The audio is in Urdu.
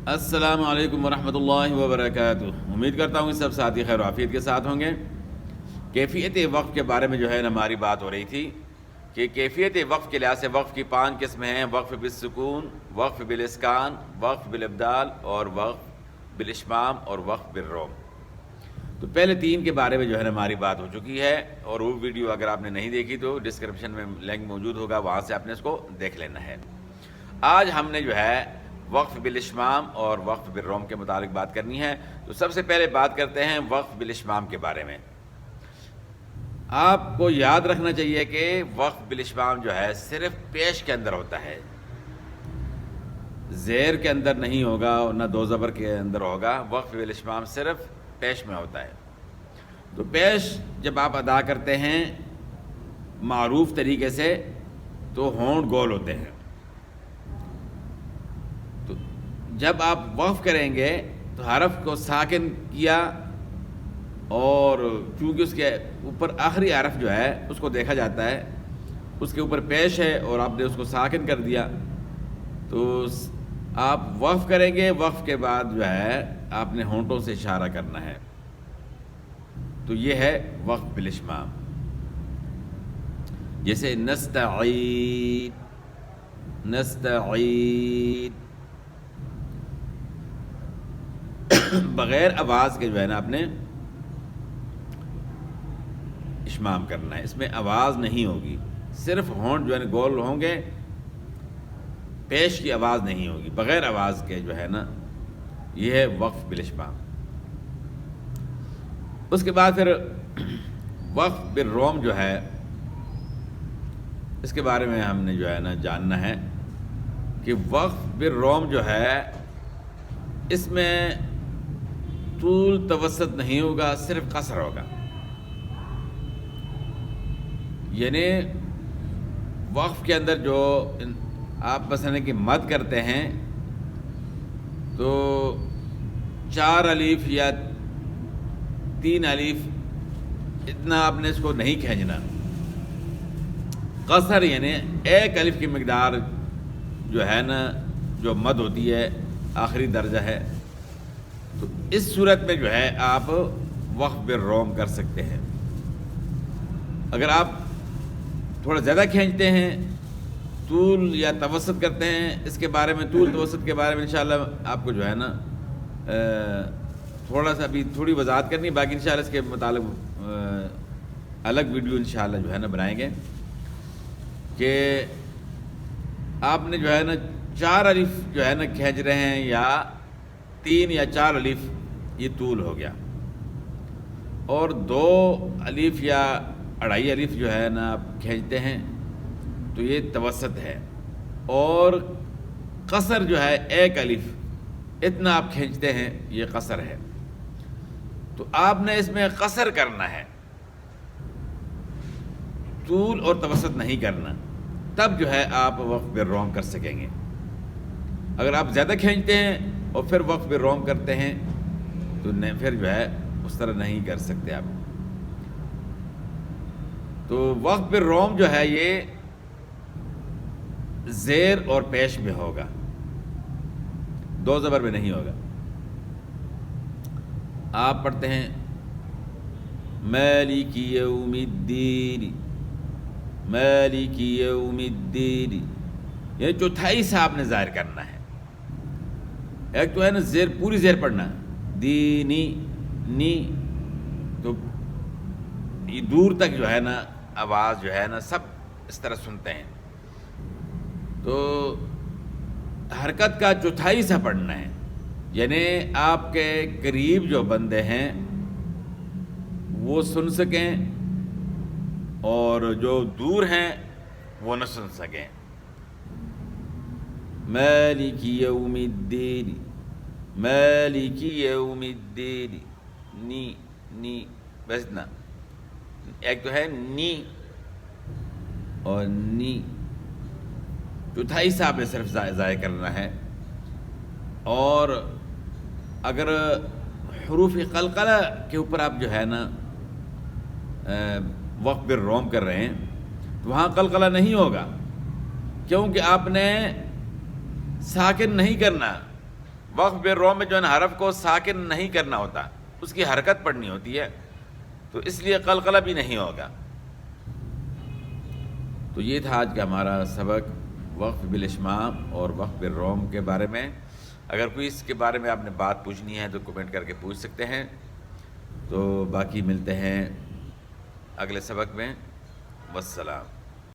السلام علیکم ورحمۃ اللہ وبرکاتہ۔ امید کرتا ہوں کہ سب ساتھی خیر و عافیت کے ساتھ ہوں گے۔ کیفیت وقف کے بارے میں جو ہے ہماری بات ہو رہی تھی کہ کیفیت وقف کے لحاظ سے وقف کی 5 قسمیں ہیں: وقف بالسکون، وقف بالاسکان، وقف بالابدال اور وقف بالاشمام اور وقف بالروم۔ تو پہلے 3 کے بارے میں جو ہے ہماری بات ہو چکی ہے، اور وہ ویڈیو اگر آپ نے نہیں دیکھی تو ڈسکرپشن میں لنک موجود ہوگا، وہاں سے آپ نے اس کو دیکھ لینا ہے۔ آج ہم نے جو ہے وقف بالاشمام اور وقف بالروم کے متعلق بات کرنی ہے۔ تو سب سے پہلے بات کرتے ہیں وقف بالاشمام کے بارے میں۔ آپ کو یاد رکھنا چاہیے کہ وقف بالاشمام جو ہے صرف پیش کے اندر ہوتا ہے، زیر کے اندر نہیں ہوگا اور نہ دو زبر کے اندر ہوگا۔ وقف بالاشمام صرف پیش میں ہوتا ہے۔ تو پیش جب آپ ادا کرتے ہیں معروف طریقے سے تو ہونٹ گول ہوتے ہیں۔ تو جب آپ وقف کریں گے تو حرف کو ساکن کیا، اور چونکہ اس کے اوپر آخری حرف جو ہے اس کو دیکھا جاتا ہے، اس کے اوپر پیش ہے اور آپ نے اس کو ساکن کر دیا، تو آپ وقف کریں گے۔ وقف کے بعد جو ہے آپ نے ہونٹوں سے اشارہ کرنا ہے۔ تو یہ ہے وقف بالاشمام۔ جیسے نستعین، نستعین، بغیر آواز کے جو ہے نا آپ نے اشمام کرنا ہے۔ اس میں آواز نہیں ہوگی، صرف ہونٹ جو ہے نا گول ہوں گے، پیش کی آواز نہیں ہوگی، بغیر آواز کے جو ہے نا یہ ہے وقف بالاشمام۔ اس کے بعد پھر وقف بالروم جو ہے، اس کے بارے میں ہم نے جو ہے نا جاننا ہے کہ وقف بالروم جو ہے اس میں طول توسط نہیں ہوگا، صرف قصر ہوگا۔ یعنی وقف کے اندر جو آپ مثلا کہ مد کرتے ہیں تو 4 الف یا 3 الف اتنا آپ نے اس کو نہیں کھینچنا۔ قصر یعنی 1 الف کی مقدار جو ہے نا جو مد ہوتی ہے، آخری درجہ ہے، تو اس صورت میں جو ہے آپ وقف بالروم کر سکتے ہیں۔ اگر آپ تھوڑا زیادہ کھینچتے ہیں، طول یا توسط کرتے ہیں، اس کے بارے میں طول توسط کے بارے میں انشاءاللہ آپ کو جو ہے نا تھوڑا سا ابھی تھوڑی وضاحت کرنی، باقی انشاءاللہ اس کے متعلق الگ ویڈیو انشاءاللہ جو ہے نا بنائیں گے کہ آپ نے جو ہے نا 4 الف جو ہے نا کھینچ رہے ہیں، یا 3 یا 4 الف یہ طول ہو گیا، اور 2 الف یا 2.5 الف جو ہے نا آپ کھینچتے ہیں تو یہ توسط ہے، اور قصر جو ہے 1 الف اتنا آپ کھینچتے ہیں، یہ قصر ہے۔ تو آپ نے اس میں قصر کرنا ہے، طول اور توسط نہیں کرنا، تب جو ہے آپ وقف بالروم کر سکیں گے۔ اگر آپ زیادہ کھینچتے ہیں اور پھر وقف بالروم کرتے ہیں تو پھر جو ہے اس طرح نہیں کر سکتے آپ۔ تو وقف بالروم جو ہے یہ زیر اور پیش میں ہوگا، 2 زبر میں نہیں ہوگا۔ آپ پڑھتے ہیں مالک یوم الدین، مالک یوم الدین، یعنی چوتھائی سے آپ نے ظاہر کرنا ہے۔ ایک تو ہے نا زیر، پوری زیر پڑھنا، دینی نی، تو یہ دور تک جو ہے نا آواز جو ہے نا سب اس طرح سنتے ہیں، تو حرکت کا چوتھائی سا پڑھنا ہے، یعنی آپ کے قریب جو بندے ہیں وہ سن سکیں اور جو دور ہیں وہ نہ سن سکیں۔ مالک یوم الدین، مالک یوم الدین، نی نی، بس اتنا۔ ایک تو ہے نی اور نی، چوتھائی سے آپ نے صرف ضائع کرنا ہے۔ اور اگر حروف قلقلہ کے اوپر آپ جو ہے نا وقف بالروم کر رہے ہیں تو وہاں قلقلہ نہیں ہوگا، کیونکہ آپ نے ساکن نہیں کرنا، وقف بالروم میں جو ہے حرف کو ساکن نہیں کرنا ہوتا، اس کی حرکت پڑھنی ہوتی ہے، تو اس لیے قلقلہ بھی نہیں ہوگا۔ تو یہ تھا آج کا ہمارا سبق وقف بالاشمام اور وقف بالروم کے بارے میں۔ اگر کوئی اس کے بارے میں آپ نے بات پوچھنی ہے تو کمنٹ کر کے پوچھ سکتے ہیں۔ تو باقی ملتے ہیں اگلے سبق میں۔ والسلام۔